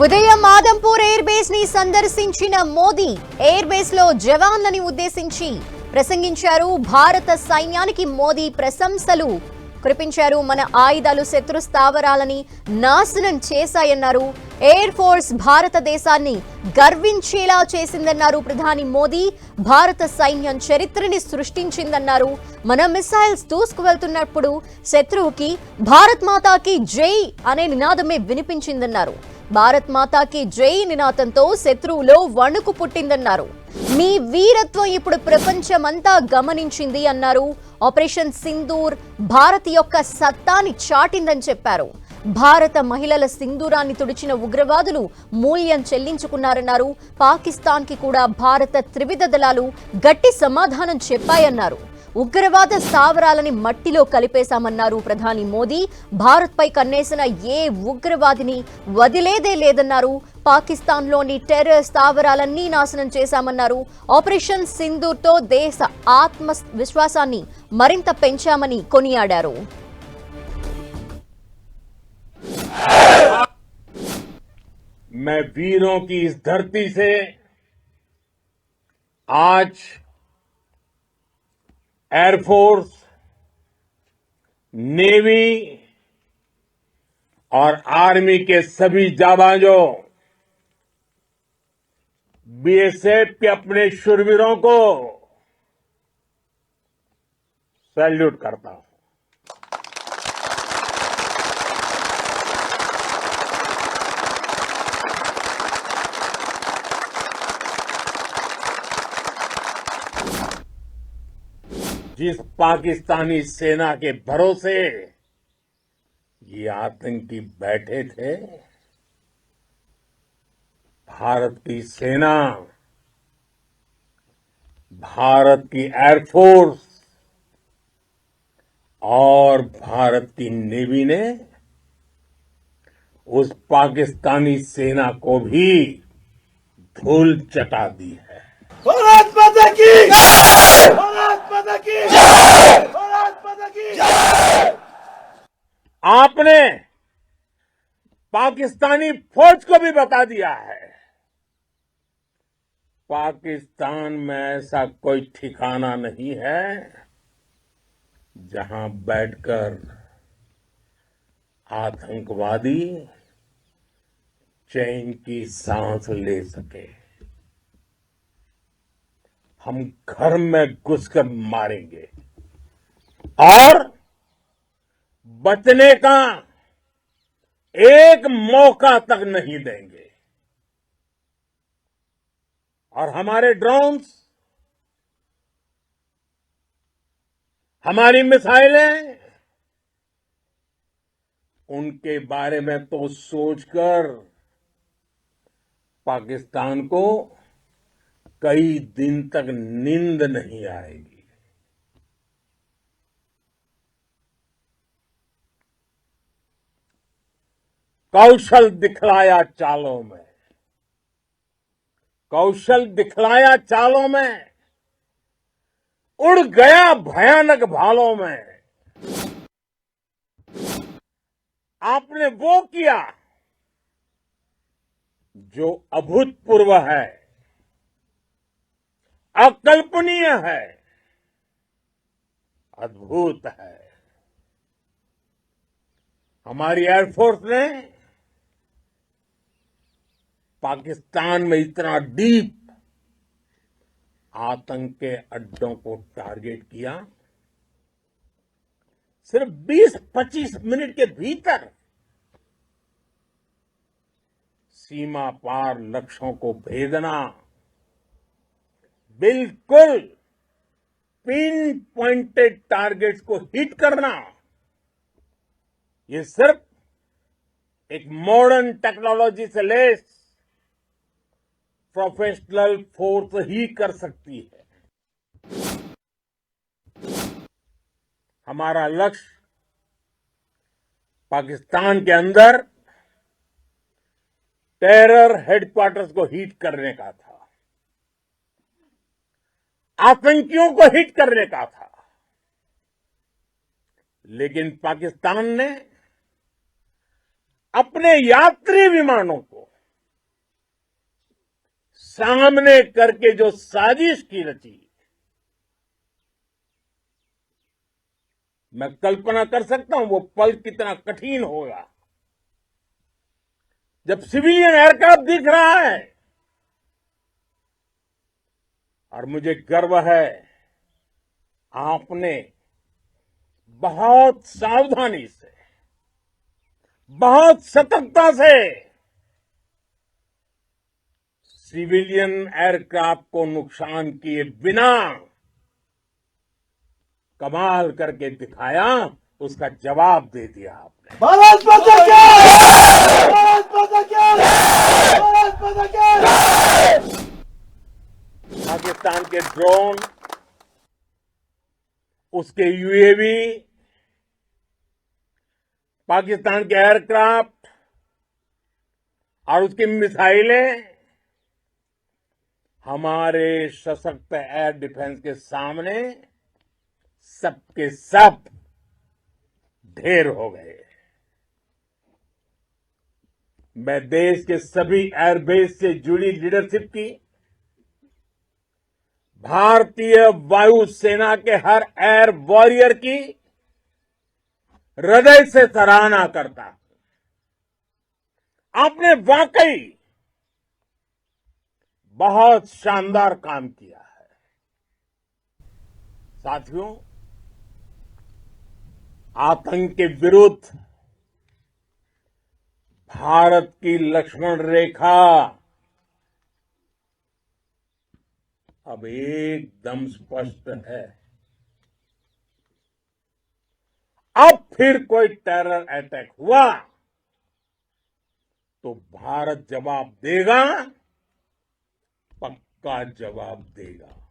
ఉదయం Adampur air base ని సందర్శించిన మోదీ ఎయిర్ బేస్ లో జవాన్లని ఉద్దేశించి ప్రసంగించారు. భారత సైన్యానికి మోదీ ప్రశంసలు కురిపించారు. మన ఆయుధాలు శత్రు స్థావరాలని నాశనం చేశాయన్నారు. ఎయిర్ ఫోర్స్ భారతదేశాన్ని గర్వించేలా చేసిందన్నారు ప్రధాని మోదీ. భారత సైన్యం చరిత్రని సృష్టించిందన్నారు. మన మిసైల్స్ దూసుకువెళ్తున్నప్పుడు శత్రువుకి భారత్ మాతాకి జై అనే నినాదమే వినిపించిందన్నారు. భారత్ మాతాకి జై నినాదంతో శత్రువులో వణుకు పుట్టిందన్నారు. మీ వీరత్వం ఇప్పుడు ప్రపంచమంతా గమనించింది అన్నారు. ఆపరేషన్ సింధూర్ భారత్ యొక్క సత్తాని చాటిందని చెప్పారు. భారత మహిళల సింధూరాన్ని తుడిచిన ఉగ్రవాదులు మూల్యం చెల్లించుకున్నారన్నారు. పాకిస్తాన్ కి కూడా భారత త్రివిధ దళాలు గట్టి సమాధానం చెప్పాయన్నారు. ఉగ్రవాద స్థావరాలని మట్టిలో కలిపేశామన్నారు ప్రధాని మోదీ. భారత్ పై కన్నేసిన ఏ ఉగ్రవాదిని వదిలేదే లేదన్నారు. పాకిస్తాన్లోని టెర్రర్ స్థావరాలన్నీ నాశనం చేశామన్నారు. ఆపరేషన్ సింధూర్ తో దేశ ఆత్మ విశ్వాసాన్ని మరింత పెంచామని కొనియాడారు. मैं वीरों की इस धरती से आज एयरफोर्स, नेवी और आर्मी के सभी जाबाजों, बीएसएफ के अपने शूरवीरों को सैल्यूट करता हूं। जिस पाकिस्तानी सेना के भरोसे ये आतंकी बैठे थे, भारत की सेना, भारत की एयरफोर्स और भारत की नेवी ने उस पाकिस्तानी सेना को भी धूल चटा दी है। भारत माता की जय! भारत माता की जय! भारत माता की जय! आपने पाकिस्तानी फौज को भी बता दिया है, पाकिस्तान में ऐसा कोई ठिकाना नहीं है जहां बैठकर आतंकवादी चैन की सांस ले सके। हम घर में घुसकर मारेंगे और बचने का एक मौका तक नहीं देंगे। और हमारे ड्रोन्स, हमारी मिसाइलें, उनके बारे में तो सोचकर पाकिस्तान को कई दिन तक नींद नहीं आएगी। कौशल दिखलाया चालों में, कौशल दिखलाया चालों में, उड़ गया भयानक भालों में। आपने वो किया जो अभूतपूर्व है, अकल्पनीय है, अद्भुत है। हमारी एयरफोर्स ने पाकिस्तान में इतना डीप आतंक के अड्डों को टारगेट किया, सिर्फ 20-25 मिनट के भीतर सीमा पार लक्ष्यों को भेदना, बिल्कुल पिन पॉइंटेड टारगेट्स को हिट करना, ये सिर्फ एक मॉडर्न टेक्नोलॉजी से लैस प्रोफेशनल फोर्स ही कर सकती है। हमारा लक्ष्य पाकिस्तान के अंदर टेरर हेडक्वार्टर्स को हिट करने का था, आतंकियों को हिट करने का था। लेकिन पाकिस्तान ने अपने यात्री विमानों को सामने करके जो साजिश की रची, मैं कल्पना कर सकता हूं वो पल कितना कठिन होगा जब सिविलियन एयरक्राफ्ट दिख रहा है। और मुझे गर्व है, आपने बहुत सावधानी से, बहुत सतर्कता से सिविलियन एयरक्राफ्ट को नुकसान किए बिना कमाल करके दिखाया, उसका जवाब दे दिया आपने। भारत माता की भारत माता की भारत माता की। पाकिस्तान के ड्रोन, उसके यूएवी, पाकिस्तान के एयरक्राफ्ट और उसकी मिसाइलें हमारे सशक्त एयर डिफेंस के सामने सबके सब ढेर हो गए। मैं देश के सभी एयरबेस से जुड़ी लीडरशिप की, भारतीय वायुसेना के हर एयर वॉरियर की हृदय से सराहना करता हूं। आपने वाकई बहुत शानदार काम किया है। साथियों, आतंक के विरुद्ध भारत की लक्ष्मण रेखा अब एकदम स्पष्ट है। अब फिर कोई टेरर अटैक हुआ तो भारत जवाब देगा, पक्का जवाब देगा।